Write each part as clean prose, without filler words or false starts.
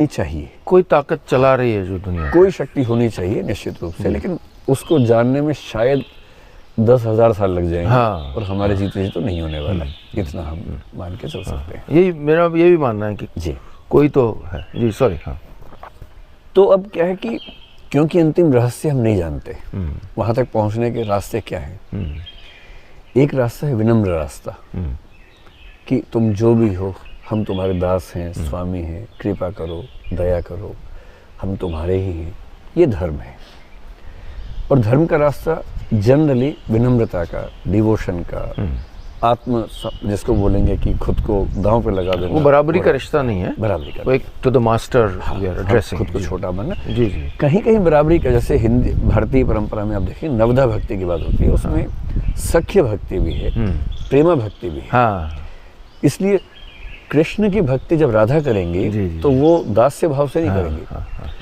चाहिए, कोई ताकत चला रही है जो दुनिया, कोई शक्ति होनी चाहिए निश्चित रूप से, लेकिन उसको जानने में शायद 10,000 साल लग जाएंगे। हाँ, और हमारे जीते जी तो नहीं होने वाला, इतना हम मान के चल सकते हैं। यही मेरा ये भी मानना है कि जी कोई तो है जी। सॉरी। हाँ, तो अब क्या है कि क्योंकि अंतिम रहस्य हम नहीं जानते, वहां तक पहुंचने के रास्ते क्या हैं। एक रास्ता है विनम्र रास्ता, कि तुम जो भी हो, हम तुम्हारे दास हैं, स्वामी हैं, कृपा करो, दया करो, हम तुम्हारे ही हैं। ये धर्म है। और धर्म का रास्ता जनरली विनम्रता का, डिवोशन का, आत्म जिसको बोलेंगे कि खुद को दांव पे लगा देना। वो बराबरी का रिश्ता नहीं है, बराबरी का, वो एक टू द मास्टर ड्रेसिंग, खुद को छोटा बनना। जी जी। कहीं कहीं बराबरी का, जैसे हिंदी भारतीय परंपरा में आप देखिए नवधा भक्ति की बात होती है, उसमें सख्य भक्ति भी है, प्रेमा भक्ति भी है। हाँ, इसलिए कृष्ण की भक्ति जब राधा करेंगे तो वो दास्य भाव से नहीं करेंगे।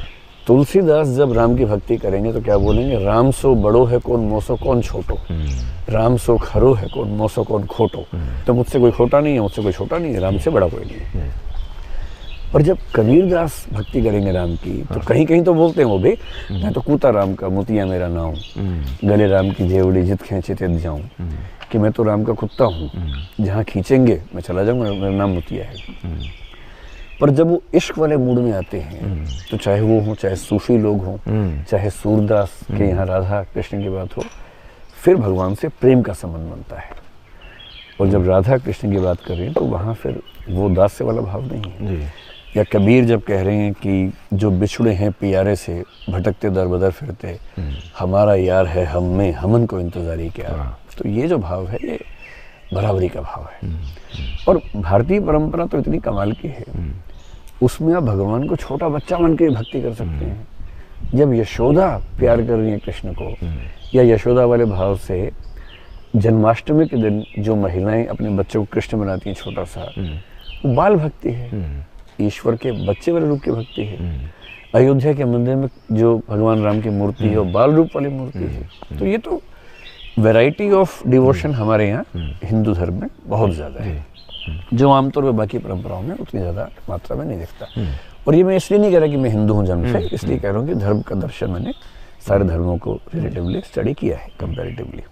तुलसीदास जब राम की भक्ति करेंगे तो क्या बोलेंगे, राम सो बड़ो है कौन, मोसो कौन छोटो, राम सो खरो है कौन, मोसो कौन खोटो। तो मुझसे कोई खोटा नहीं है, मुझसे कोई छोटा नहीं है, राम से बड़ा कोई नहीं है। और जब कबीरदास भक्ति करेंगे राम की, तो कहीं कहीं तो बोलते हैं वो भी, मैं तो कूता राम का मोतिया मेरा नाम, गले राम की जेवड़ी जित खींचे तित जाऊं, कि मैं तो राम का कुत्ता हूँ, जहाँ खींचेंगे मैं चला जाऊंगा, मेरा नाम मोतिया है। पर जब वो इश्क वाले मूड में आते हैं, तो चाहे वो हो, चाहे सूफी लोग हों, चाहे सूरदास के यहाँ राधा कृष्ण की बात हो, फिर भगवान से प्रेम का संबंध बनता है। और जब राधा कृष्ण की बात कर रही है तो वहाँ फिर वो दास्य वाला भाव नहीं है जी। या कबीर जब कह रहे हैं कि जो बिछड़े हैं पियारे से, भटकते दर बदर फिरते, हमारा यार है हम में, हमन को इंतजारी क्या। तो ये जो भाव है, ये बराबरी का भाव है। और भारतीय परंपरा तो इतनी कमाल की है, उसमें आप भगवान को छोटा बच्चा बन के भक्ति कर सकते हैं। जब यशोदा प्यार कर रही है कृष्ण को, या यशोदा वाले भाव से जन्माष्टमी के दिन जो महिलाएं अपने बच्चों को कृष्ण बनाती हैं छोटा सा, वो बाल भक्ति है, ईश्वर के बच्चे वाले रूप की भक्ति है। अयोध्या के मंदिर में जो भगवान राम की मूर्ति है, वो बाल रूप वाली मूर्ति है। तो ये तो वैरायटी ऑफ डिवोशन हमारे यहाँ हिंदू धर्म में बहुत ज़्यादा है, जो आमतौर पर बाकी परंपराओं में उतनी ज़्यादा मात्रा में नहीं दिखता। और ये मैं इसलिए नहीं कह रहा कि मैं हिंदू हूँ जन्म से, इसलिए कह रहा हूँ कि धर्म का दर्शन मैंने सारे धर्मों को रिलेटिवली स्टडी किया है, कंपैरेटिवली।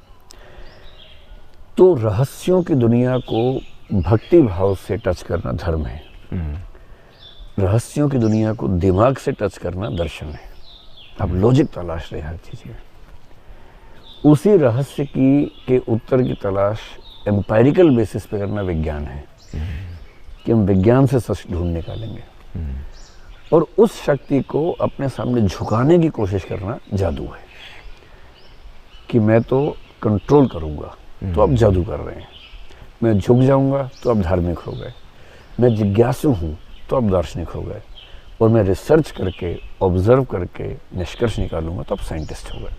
तो रहस्यों की दुनिया को भक्ति भाव से टच करना धर्म है, रहस्यों की दुनिया को दिमाग से टच करना दर्शन है। अब लॉजिक तलाश रहे हर चीज़ में, उसी रहस्य के उत्तर की तलाश एम्पायरिकल बेसिस पे करना विज्ञान है, कि हम विज्ञान से सच ढूंढ निकालेंगे। और उस शक्ति को अपने सामने झुकाने की कोशिश करना जादू है, कि मैं तो कंट्रोल करूंगा तो आप जादू कर रहे हैं, मैं झुक जाऊंगा तो आप धार्मिक हो गए, मैं जिज्ञासु हूँ तो आप दार्शनिक हो गए, और मैं रिसर्च करके ऑब्जर्व करके निष्कर्ष निकालूंगा तो आप साइंटिस्ट हो गए।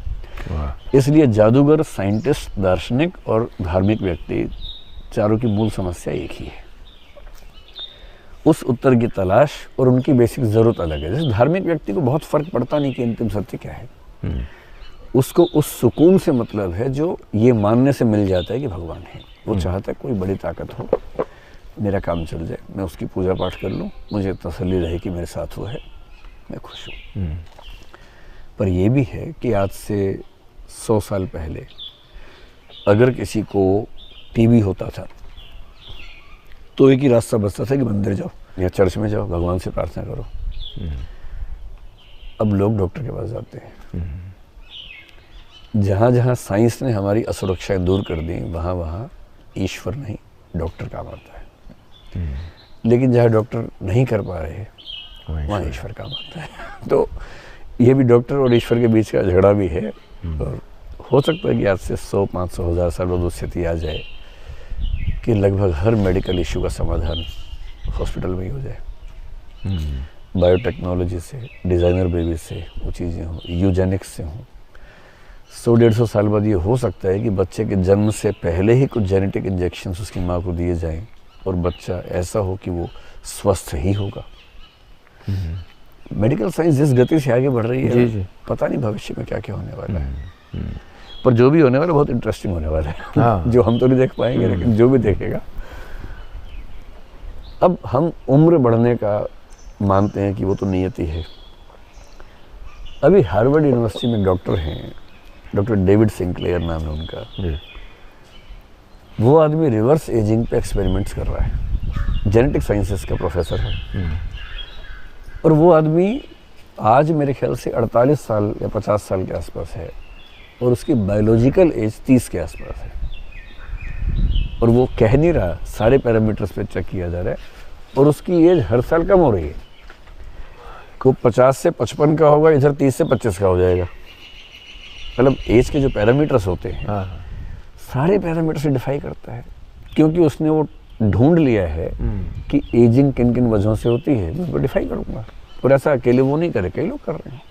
इसलिए जादूगर, साइंटिस्ट, दार्शनिक और धार्मिक व्यक्ति, चारों की मूल समस्या एक ही है, उस उत्तर की तलाश, और उनकी बेसिक जरूरत अलग है। जैसे धार्मिक व्यक्ति को बहुत फर्क पड़ता नहीं कि अंतिम सत्य क्या है, उसको उस सुकून से मतलब है जो ये मानने से मिल जाता है कि भगवान है। वो चाहता है कोई बड़ी ताकत हो, मेरा काम चल जाए, मैं उसकी पूजा पाठ कर लूँ, मुझे तसल्ली रहे कि मेरे साथ वो है, मैं खुश हूँ। पर यह भी है कि आज से 100 साल पहले अगर किसी को टीबी होता था तो एक ही रास्ता बचता था कि मंदिर जाओ या चर्च में जाओ, भगवान से प्रार्थना करो। अब लोग डॉक्टर के पास जाते हैं। जहाँ जहाँ साइंस ने हमारी असुरक्षाएं दूर कर दी, वहाँ वहाँ ईश्वर नहीं, डॉक्टर काम आता है। लेकिन जहाँ डॉक्टर नहीं कर पा रहे वहाँ ईश्वर काम आता है। तो ये भी डॉक्टर और ईश्वर के बीच का झगड़ा भी है। और हो सकता है कि आज से 100, 500, 1000 साल बाद स्थिति आ जाए कि लगभग हर मेडिकल इशू का समाधान हॉस्पिटल में ही हो जाए। बायोटेक्नोलॉजी से, डिज़ाइनर बेबी से वो चीज़ें हों, यूजेनिक्स से हों। 100-150 साल बाद ये हो सकता है कि बच्चे के जन्म से पहले ही कुछ जेनेटिक इंजेक्शंस उसकी माँ को दिए जाएं और बच्चा ऐसा हो कि वो स्वस्थ ही होगा। मेडिकल साइंस जिस गति से आगे बढ़ रही है, जी। पता नहीं भविष्य में क्या क्या होने वाला है। पर जो भी होने वाला बहुत इंटरेस्टिंग होने वाला है। हाँ। जो हम तो नहीं देख पाएंगे, लेकिन जो भी देखेगा। अब हम उम्र बढ़ने का मानते हैं कि वो तो नियति है। अभी हार्वर्ड यूनिवर्सिटी में डॉक्टर हैं, डॉक्टर डेविड सिंक्लेयर नाम है उनका। वो आदमी रिवर्स एजिंग पे एक्सपेरिमेंट्स कर रहा है, जेनेटिक साइंसेस का प्रोफेसर है। और वो आदमी आज मेरे ख्याल से 48 साल या 50 साल के आसपास है, और उसकी बायोलॉजिकल एज 30 के आसपास है। और वो कह नहीं रहा, सारे पैरामीटर्स पे चेक किया जा रहा है, और उसकी एज हर साल कम हो रही है। को 50 से 55 का होगा, इधर 30 से 25 का हो जाएगा। मतलब एज के जो पैरामीटर्स होते हैं, सारे पैरामीटर से डिफाई करता है, क्योंकि उसने वो ढूंढ लिया है कि एजिंग किन किन वजहों से होती है। मैं वो डिफाई करूँगा, और ऐसा अकेले वो नहीं करे, कई लोग कर रहे हैं।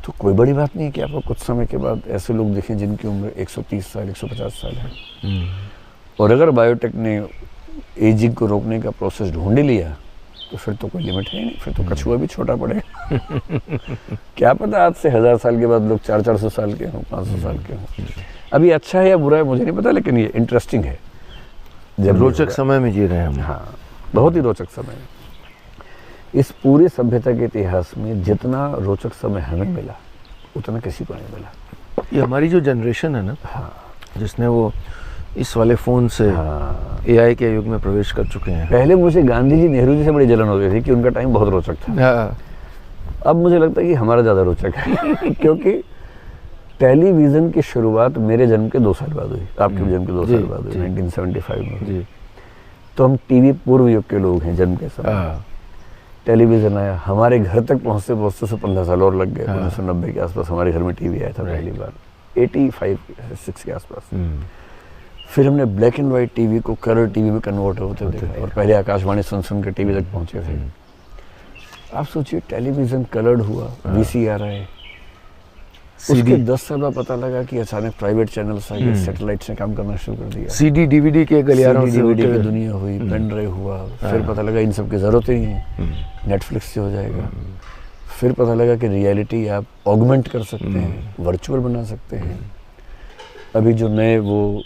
तो कोई बड़ी बात नहीं है कि आपको कुछ समय के बाद ऐसे लोग देखें जिनकी उम्र 130 साल 150 साल है। और अगर बायोटेक ने एजिंग को रोकने का प्रोसेस ढूंढ लिया, तो फिर तो कोई लिमिट है नहीं, फिर तो कछुआ भी छोटा पड़ेगा। क्या पता आज से 1000 साल के बाद लोग 400-400 साल के हों, 500 साल के हों। अभी अच्छा है या बुरा है मुझे नहीं पता, लेकिन ये इंटरेस्टिंग है। जब रोचक समय में जी रहे हैं हम। हाँ, बहुत ही रोचक समय है। इस पूरी सभ्यता के इतिहास में जितना रोचक समय हमें मिला, उतना किसी को नहीं मिला। ये हमारी जो जनरेशन है ना, हाँ, जिसने वो इस वाले फ़ोन से एआई के युग में प्रवेश कर चुके हैं। पहले मुझे गांधी जी, नेहरू जी से बड़ी जलन होती थी कि उनका टाइम बहुत रोचक था। अब मुझे लगता है कि हमारा ज़्यादा रोचक है। क्योंकि टेलीविज़न की शुरुआत मेरे जन्म के 2 साल बाद हुई, आपके जन्म के 2 साल बाद हुई, 1975 में हुई। तो हम टीवी पूर्व युग के लोग हैं, जन्म के समय टेलीविज़न आया। हमारे घर तक पहुँचते पहुँचते 15 साल और लग गए। 1990 के आसपास हमारे घर में टीवी आया था पहली बार, 85-86 के आसपास। फिर हमने ब्लैक एंड वाइट टीवी को कलर टीवी में कन्वर्ट होते देखा, और पहले आकाशवाणी सुन के टीवी तक पहुँचे थे। आप सोचिए, टेलीविज़न कलर्ड हुआ, VCR आए, उसके 10 साल बाद पता लगा कि अचानक प्राइवेट चैनल्स आए, सैटेलाइट से काम करना शुरू कर दिया। CD DVD के गलियारों से DVD की दुनिया हुई, पेन ड्राइव हुआ। फिर पता लगा इन सब की ज़रूरत ही नहीं है, नेटफ्लिक्स से हो जाएगा। फिर पता लगा कि रियलिटी आप ऑगमेंट कर सकते हैं, वर्चुअल बना सकते हैं। अभी जो नए वो